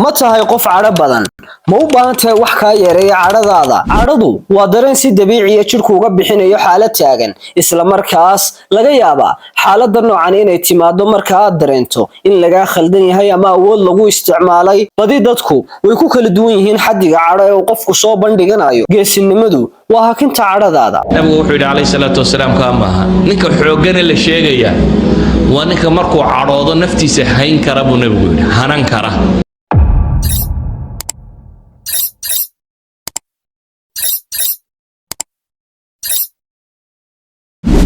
ma tahay qof cadho badan ma u baahan tahay wax kaa yareeya cadhadaada cadhadu waa dareen si dabiici ah jirku uga bixinayo xaalad taagan isla markaas laga yaabaa xaaladda noocan inay timaado marka aad dareento in laga khaldan yahay ama awood lagu isticmaalay badi dadku way ku kala duwan yihiin xaddiga cadho ee qofku soo bandhiganayo geesinimadu waa hakinta cadhadaada nabigu wuxuu yidhi calayhi salaatu wasalaam maaha ninka xooggan la sheegaya waa ninka markuu cadhoodo naftiisa hayn kara buu nabigu yidhi hanan kara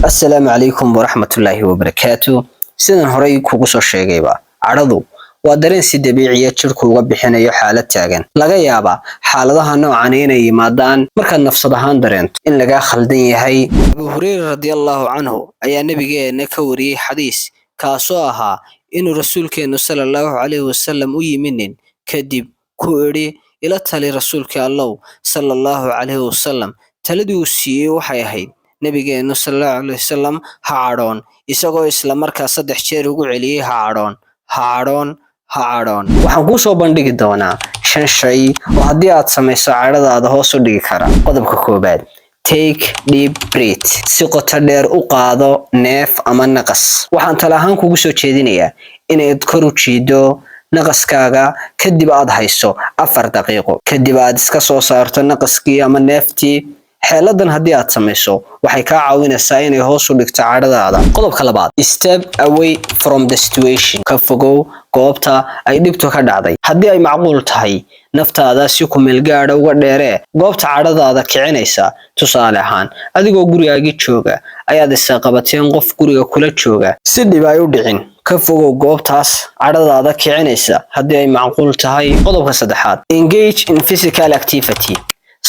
السلام عليكم ورحمة الله وبركاته سيدان هوري kugu soo sheegayba cadhadu waa dareen si dabiici ah jirku uga bixinayo xaalad taagan laga yaaba xaaladaha noocan inay yimaadaan marka nafsad ahaan dareento in laga khaldan yahay Abu Hurayra radiyallahu anhu ayaa nabigeena ka wariyay xadiis kaasoo ahaa inuu rasuulkeenu sallallahu alayhi wasallam u yiminin kadib ku iri ila tali rasuulka Allah sallallahu alayhi wasallam taladii uu siiyay waxay ahayd nabigeenu sallallahu alayhi wasallam ha cadhoon isagoo isla markaa 3 jeer ugu celiyay ha cadhoon waxaan ku soo bandhigi doonaa 5 shay oo haddii aad samayso cadhadaada hoos u dhigi kara qodobka koobaad take deep breath si qoto dheer u qaado neef ama naqas waxaan tala ahaan kugu soo jeedinayaa inaad kor u jiido naqaskaaga kadib aad hayso 4 daqiiqo kadib aad iska soo saarto naqaskii ama neeftii xeeladan haddii aad samayso waxay ka caawinaysaa inay hoos u dhigto cadhadaada qodobka labaad step away from the situation ka fogow goobta ay dhibtu ka dhacday haddii ay macquul tahay naftaada si ku meel gaadha uga dheeree goobta cadhadaada kicinaysa tusaale ahaan adigoo gurigaagii jooga ayaad isa qabateen qof guriga kula jooga si dhib ay u dhicin ka fogow goobtaas cadhadaada kicinaysa haddii ay macquul tahay qodobka saddexaad engage in physical activity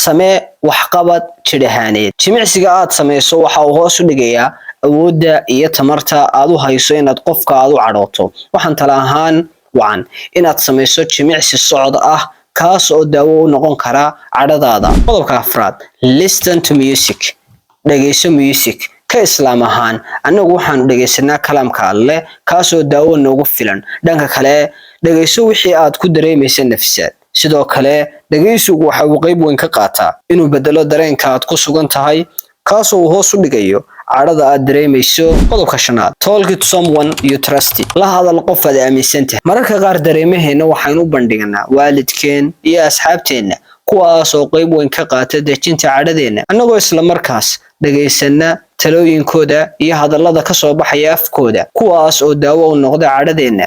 samee waxqabad jidhahaaneed jimicsiga aad samayso waxa uu hoos u dhigayaa awoodda iyo tamarta aad u hayso inaad qofka aad u cadhooto waxaan tala ahaan wacan inaad samayso jimicsi socod ah kaas oo daawo u noqon kara cadhadaada qodobka afraad listen to music dhageyso music ka islaam ahaan annagu waxaanu dhageysanaa kalaamka Alle kaasoo daawo noogu filan dhanka kale dhageyso wixii aad ku dareemayso nafsaad sidoo kale dhageysigu waxa uu qayb weyn ka qaataa inuu bedelo dareenka aad ku sugan tahay kaasoo uu hoos u dhigayo cadhada aad dareemayso qodobka shanaad talk to someone you trust la hadal qof aad aaminsan tahay mararka qaar dareemaheena waxaynu u bandhignaa waalidkeen iyo asxaabteena kuwaas oo qayb weyn ka qaata dejinta cadhadeena annagoo isla markaas dhageysana talooyinkooda iyo hadallada ka soo baxaya afkooda kuwaas oo daawo u noqda cadhadeena